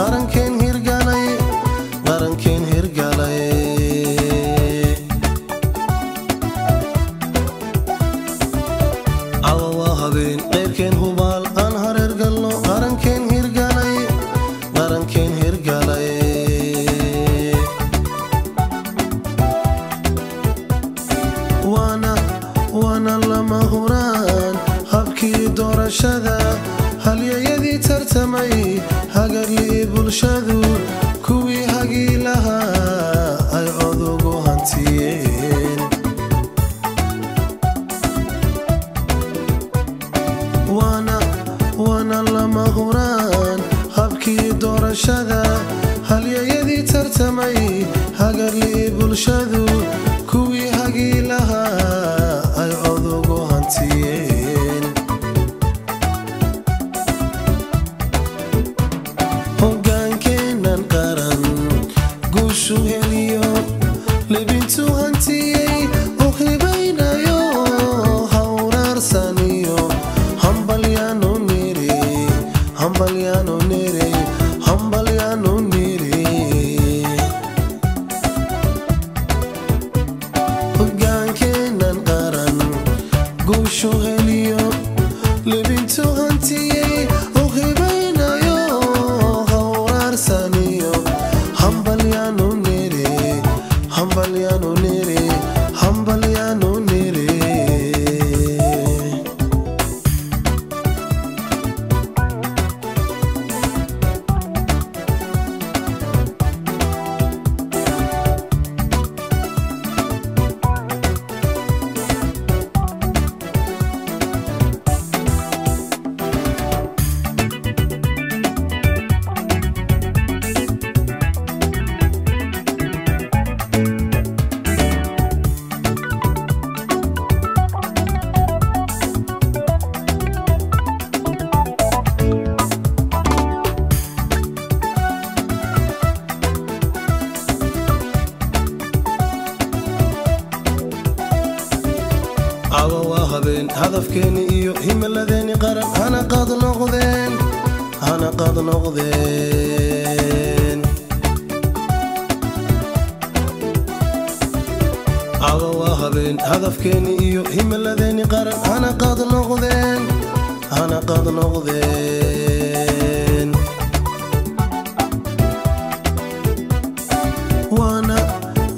qarankeen hirgalay awa habeen qeyrkeen hubaal aan hareer galno qarankeen hirgalay وانا لما هران habkii doorashada halyayadii tartamay hagarlii bulshadu kuwii hagii lahaa ay cod ugu hantiyeen وانا لما هران habkii doorashada halyayadii tartamay hagarlii bulshadu kuwii hagii lahaa ay cod ugu hantiyeen hogaankeenan qaran guushu heliyo libintu hantiyey u hibaynayo hawraarsaniyo hambalyaanu niri hogaankeenan qaran guushu heliyo libintu hantiyey u hibaynayo hawraarsaniyo hambalyaanu niri awa habeen hadafkeeni iyo himiladeeni qaran hana qaad noqdeen awa habeen hadafkeeni iyo himiladeeni qaran hana qaad noqdeen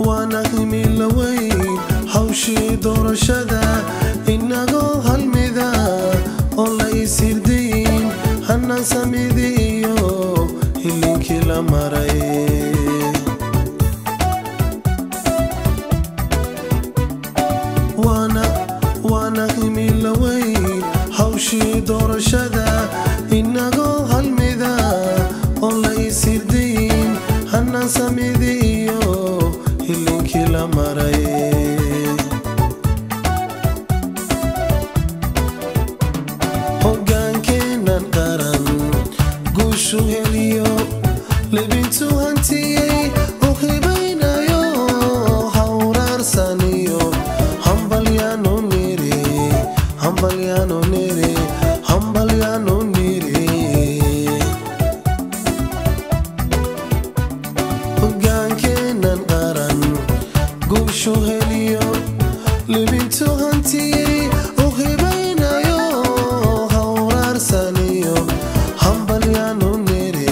وانا himila weyn hawshii doorashada inagoo halmida oo la isirdayn hanaan samidiyo hilinkii la maray وانا himila weyn hawshii doorashada inagoo halmida oo la isirdayn hanaan samidiyo hilinkii la maray hogaankeenan qaran guushu heliyo libintu hantiyey u hibaynayo hawraarsaniyo hambalyaanu niri hogaankeenan qaran guushu heliyo libintu hantiyey u hibaynayo hawraarsaniyo hambalyaanu niri